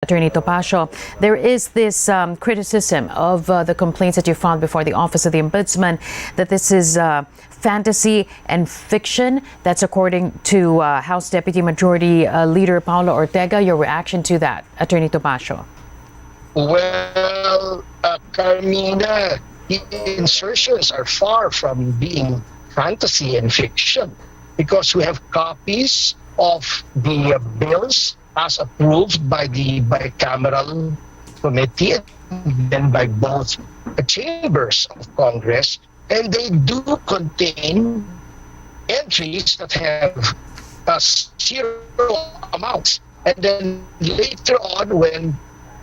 Attorney Topacio, there is this criticism of the complaints that you filed before the Office of the Ombudsman that this is fantasy and fiction. That's according to House Deputy Majority Leader Paulo Ortega. Your reaction to that, Attorney Topacio? Well, Carmina, the insertions are far from being fantasy and fiction because we have copies of the bills as approved by the bicameral committee and by both chambers of Congress, and they do contain entries that have zero amounts. And then later on, when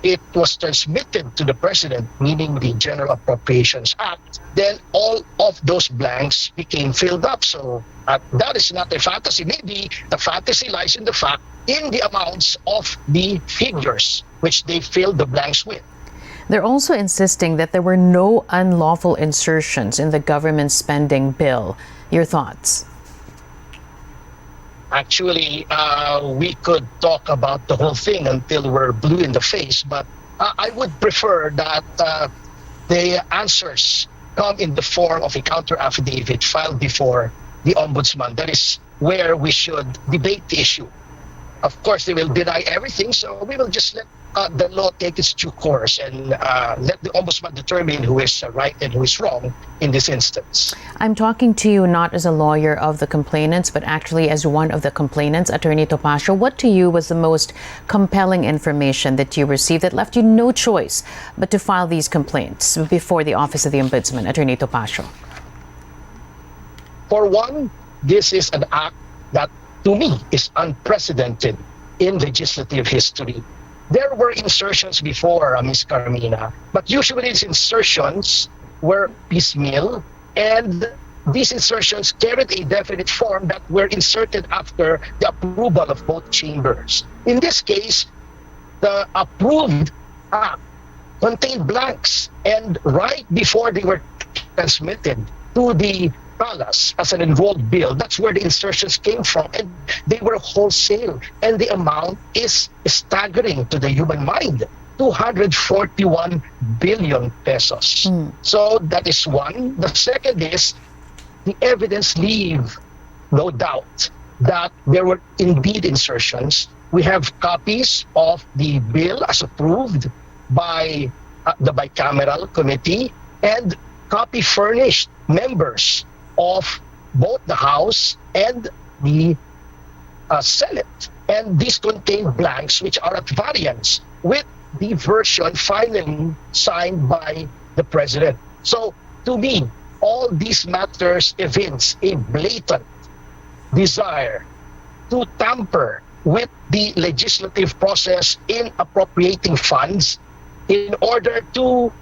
it was transmitted to the President, meaning the General Appropriations Act, then all of those blanks became filled up. So that is not a fantasy. Maybe the fantasy lies in the fact in the amounts of the figures which they filled the blanks with. They're also insisting that there were no unlawful insertions in the government spending bill. Your thoughts? Actually, we could talk about the whole thing until we're blue in the face, but I would prefer that the answers come in the form of a counter affidavit filed before the Ombudsman. That is where we should debate the issue. Of course, they will deny everything, so we will just let the law take its due course and let the Ombudsman determine who is right and who is wrong in this instance. I'm talking to you not as a lawyer of the complainants, but actually as one of the complainants, Attorney Topacio. What to you was the most compelling information that you received that left you no choice but to file these complaints before the Office of the Ombudsman, Attorney Topacio? For one, this is an act that to me is unprecedented in legislative history. There were insertions before, Ms. Carmina, but usually these insertions were piecemeal, and these insertions carried a definite form that were inserted after the approval of both chambers. In this case, the approved act contained blanks, and right before they were transmitted to the palace as an enrolled bill, that's where the insertions came from, and they were wholesale, and the amount is staggering to the human mind, 241 billion pesos. So that is one. The second is the evidence leave no doubt that there were indeed insertions. We have copies of the bill as approved by the bicameral committee and copy furnished members of both the House and the Senate. And these contain blanks which are at variance with the version finally signed by the President. So to me, all these matters evince a blatant desire to tamper with the legislative process in appropriating funds in order to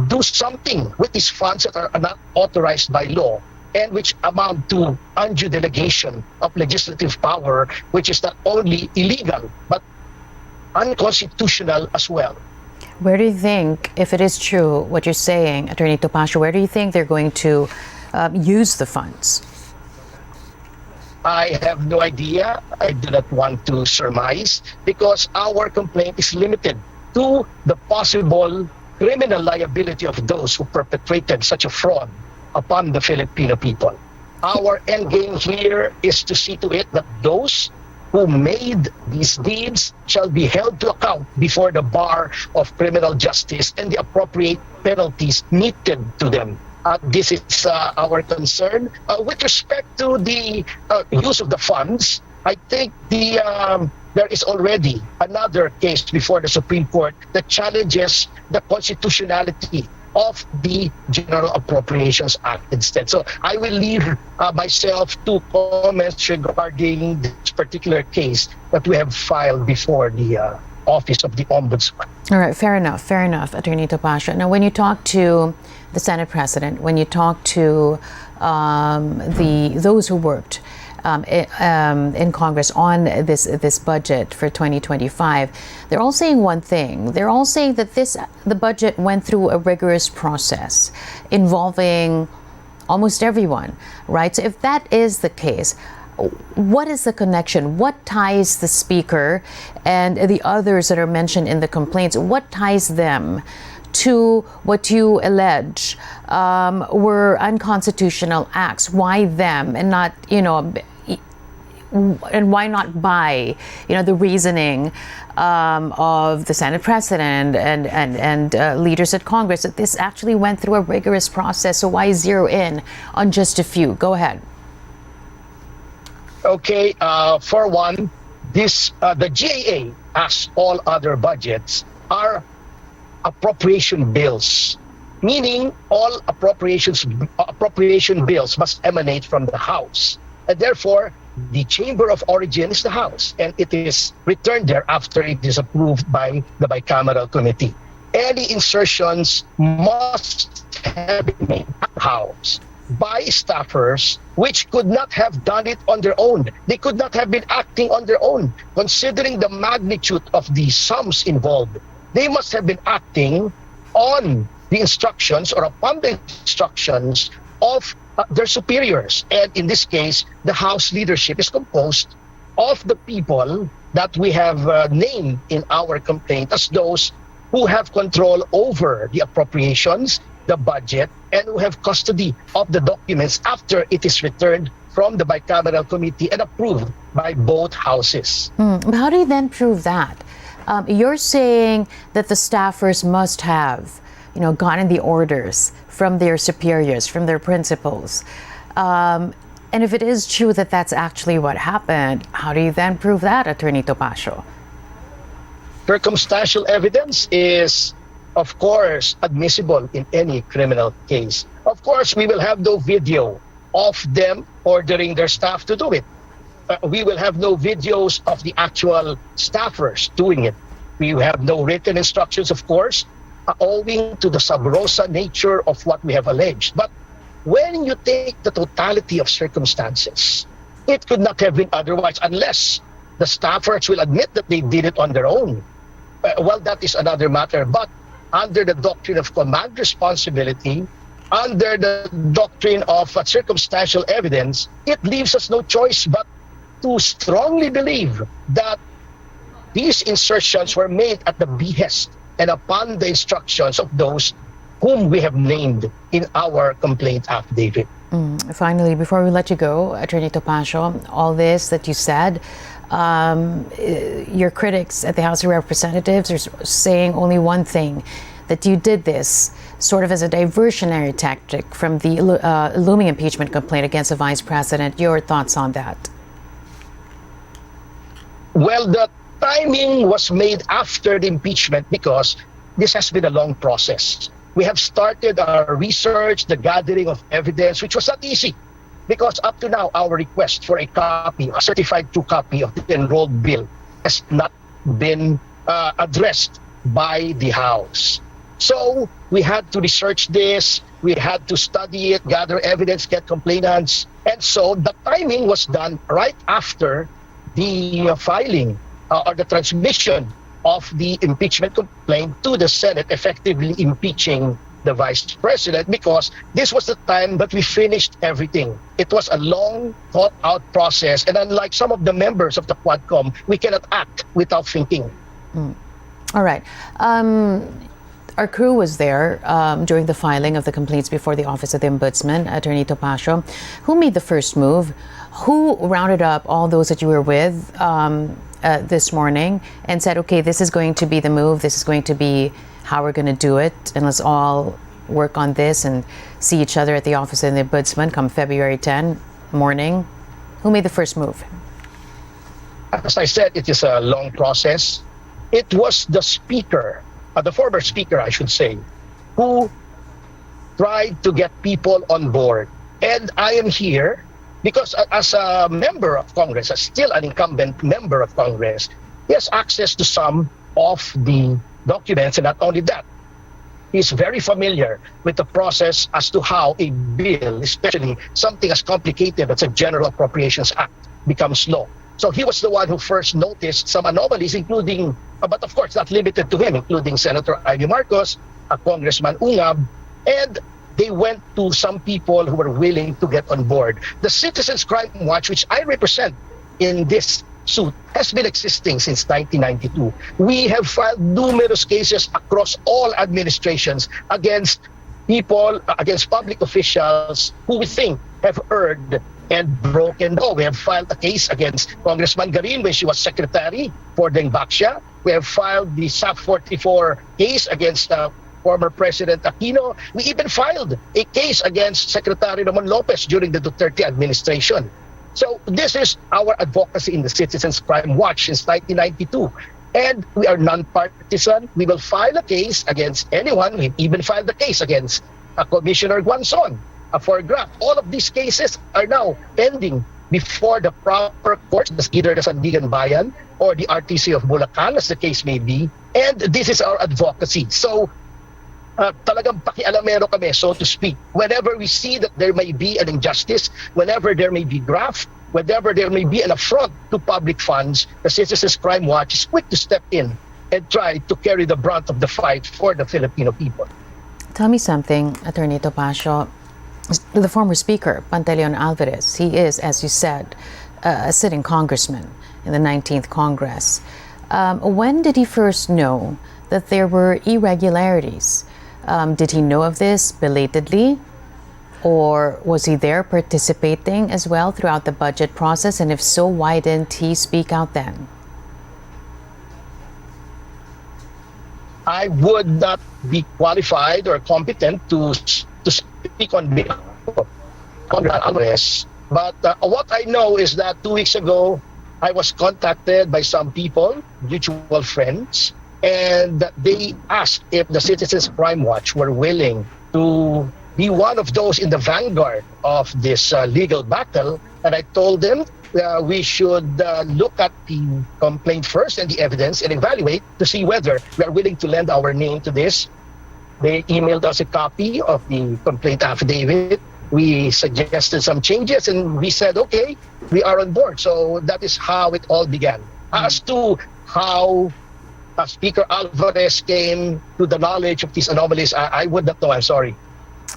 do something with these funds that are not authorized by law, and which amount to undue delegation of legislative power, which is not only illegal, but unconstitutional as well. Where do you think, if it is true what you're saying, Attorney Topacio, where do you think they're going to use the funds? I have no idea. I do not want to surmise, because our complaint is limited to the possible criminal liability of those who perpetrated such a fraud upon the Filipino people. Our end game here is to see to it that those who made these deeds shall be held to account before the bar of criminal justice and the appropriate penalties meted to them. This is our concern. With respect to the use of the funds, I think there is already another case before the Supreme Court that challenges the constitutionality of the General Appropriations Act instead. So I will leave myself to comments regarding this particular case that we have filed before the Office of the Ombudsman. All right, fair enough, Attorney Topacio. Now, when you talk to the Senate President, when you talk to those who worked in Congress on this budget for 2025, they're all saying one thing. They're all saying that the budget went through a rigorous process involving almost everyone, right? So if that is the case, What is the connection? What ties the Speaker and the others that are mentioned in the complaints? What ties them to what you allege were unconstitutional acts? Why them and not, and why not by, the reasoning of the Senate President and leaders at Congress that this actually went through a rigorous process? So why zero in on just a few? Go ahead. Okay, for one, the GAA, as all other budgets, are appropriation bills, meaning all appropriation bills must emanate from the House, and therefore the chamber of origin is the House, and it is returned there after it is approved by the bicameral committee. Any insertions must have been made at the House by staffers which could not have done it on their own. They could not have been acting on their own. Considering the magnitude of the sums involved, they must have been acting on the instructions or upon the instructions of their superiors. And in this case, the House leadership is composed of the people that we have named in our complaint as those who have control over the appropriations, the budget, and who have custody of the documents after it is returned from the bicameral committee and approved by both houses. How do you then prove that? You're saying that the staffers must have, gotten the orders from their superiors, from their principals. And if it is true that that's actually what happened, how do you then prove that, Attorney Topacio? Circumstantial evidence is, of course, admissible in any criminal case. Of course, we will have no video of them ordering their staff to do it. We will have no videos of the actual staffers doing it. We have no written instructions, of course, owing to the sub rosa nature of what we have alleged. But when you take the totality of circumstances, it could not have been otherwise unless the staffers will admit that they did it on their own. Well, that is another matter. But under the doctrine of command responsibility, under the doctrine of circumstantial evidence, it leaves us no choice but to strongly believe that these insertions were made at the behest and upon the instructions of those whom we have named in our complaint affidavit. Finally, before we let you go, Attorney Topacio, all this that you said, your critics at the House of Representatives are saying only one thing, that you did this sort of as a diversionary tactic from the looming impeachment complaint against the Vice President. Your thoughts on that? Well, the timing was made after the impeachment because this has been a long process. We have started our research, the gathering of evidence, which was not easy because up to now, our request for a copy, a certified true copy of the enrolled bill has not been addressed by the House. So we had to research this, we had to study it, gather evidence, get complainants. And so the timing was done right after the filing or the transmission of the impeachment complaint to the Senate, effectively impeaching the Vice President, because this was the time that we finished everything. It was a long, thought-out process, and unlike some of the members of the Quadcom, we cannot act without thinking. All right. Our crew was there during the filing of the complaints before the Office of the Ombudsman, Attorney Topacio. Who made the first move? Who rounded up all those that you were with this morning and said, okay, this is going to be the move, this is going to be how we're going to do it, and let's all work on this and see each other at the Office of the Ombudsman come February 10 morning? Who made the first move? As I said, it is a long process. It was the Speaker, the former Speaker, I should say, who tried to get people on board. And I am here because as a member of Congress, as still an incumbent member of Congress, he has access to some of the documents, and not only that, he's very familiar with the process as to how a bill, especially something as complicated as a General Appropriations Act, becomes law. So he was the one who first noticed some anomalies, including, but of course not limited to him, including Senator Ivy Marcos, Congressman Ungab, and they went to some people who were willing to get on board. The Citizens Crime Watch, which I represent in this suit, has been existing since 1992. We have filed numerous cases across all administrations against people, against public officials who we think have erred and broken law. We have filed a case against Congressman Garin when she was secretary for Deng Baksha. We have filed the SAP 44 case against former President Aquino. We even filed a case against Secretary Ramon Lopez during the Duterte administration. So this is our advocacy in the Citizens Crime Watch since 1992. And we are non-partisan. We will file a case against anyone. We even filed a case against Commissioner Guanzon for graft. All of these cases are now pending before the proper courts, either the Sandigan Bayan or the RTC of Bulacan, as the case may be. And this is our advocacy. So talagang pakialamero kami, so to speak. Whenever we see that there may be an injustice, whenever there may be graft, whenever there may be an affront to public funds, the Citizens Crime Watch is quick to step in and try to carry the brunt of the fight for the Filipino people. Tell me something, Attorney Topacio. The former Speaker, Pantaleon Alvarez, he is, as you said, a sitting congressman in the 19th Congress. When did he first know that there were irregularities? Did he know of this belatedly? Or was he there participating as well throughout the budget process? And if so, why didn't he speak out then? I would not be qualified or competent to speak on behalf of Congressman Alvarez. But what I know is that 2 weeks ago, I was contacted by some people, mutual friends, and they asked if the Citizens Crime Watch were willing to be one of those in the vanguard of this legal battle. And I told them we should look at the complaint first and the evidence and evaluate to see whether we are willing to lend our name to this. They emailed us a copy of the complaint affidavit. We suggested some changes and we said, okay, we are on board. So that is how it all began. As to how Speaker Alvarez came to the knowledge of these anomalies, I would not know. I'm sorry.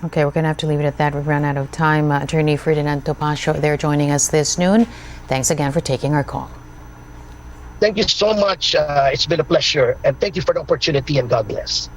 Okay, we're going to have to leave it at that. We've run out of time. Attorney Ferdinand Topacio, they're joining us this noon. Thanks again for taking our call. Thank you so much. It's been a pleasure. And thank you for the opportunity, and God bless.